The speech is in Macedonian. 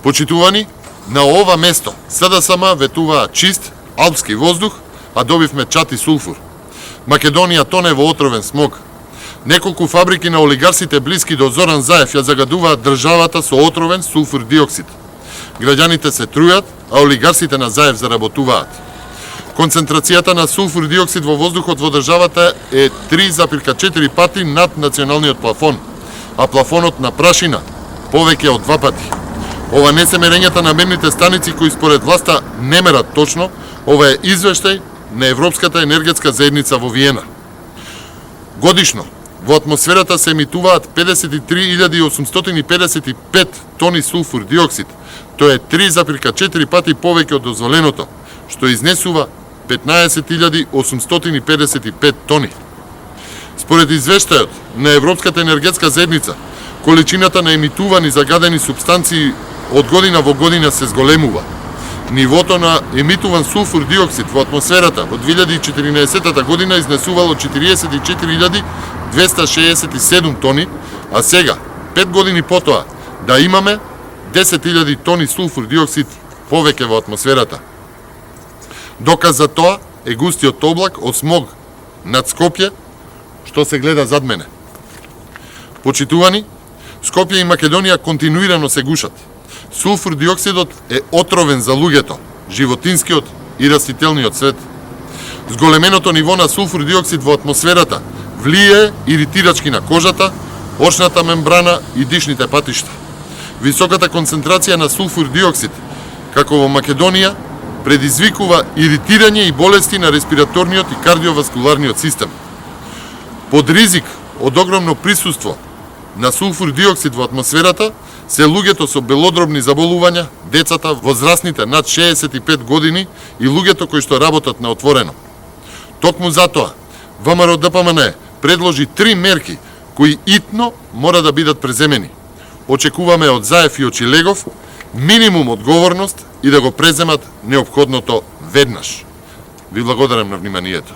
Почитувани, на ова место СДСМ ветуваа чист алпски воздух, а добивме чат и сулфур. Македонија тоне во отровен смог. Неколку фабрики на олигарсите блиски до Зоран Заев ја загадуваат државата со отровен сулфур диоксид. Граѓаните се трујат, а олигарсите на Заев заработуваат. Концентрацијата на сулфур диоксид во воздухот во државата е 3,4 пати над националниот плафон, а плафонот на прашина повеќе од 2 пати. Ова не се мерењата на мерните станици кои според власта не мерат точно, ова е извештај на Европската енергетска заедница во Виена. Годишно во атмосферата се емитуваат 53.855 тони сулфур диоксид. Тоа е 3,4 пати повеќе од дозволеното, што изнесува 15.855 тони. Според извештајот на Европската енергетска заедница, количината на емитувани загадени супстанции од година во година се зголемува. Нивото на емитуван сулфур диоксид во атмосферата во 2014 година изнесувало 44.267 тони, а сега, 5 години потоа, да имаме 10.000 тони сулфур диоксид повеќе во атмосферата. Доказ за тоа е густиот облак од смог над Скопје, што се гледа зад мене. Почитувани, Скопје и Македонија континуирано се гушат. Сулфур диоксидот е отровен за луѓето, животинскиот и растителниот свет. Зголеменото ниво на сулфур диоксид во атмосферата влијае иритирачки на кожата, очната мембрана и дишните патишта. Високата концентрација на сулфур диоксид, како во Македонија, предизвикува иритирање и болести на респираторниот и кардиоваскуларниот систем. Под ризик од огромно присуство на сулфур диоксид во атмосферата се луѓето со белодробни заболувања, децата, возрастните над 65 години и луѓето кои што работат на отворено. Токму затоа, ВМРО-ДПМН предложи 3 мерки кои итно мора да бидат преземени. Очекуваме од Заев и Очилегов минимум одговорност и да го преземат неопходното веднаш. Ви благодарам на вниманието.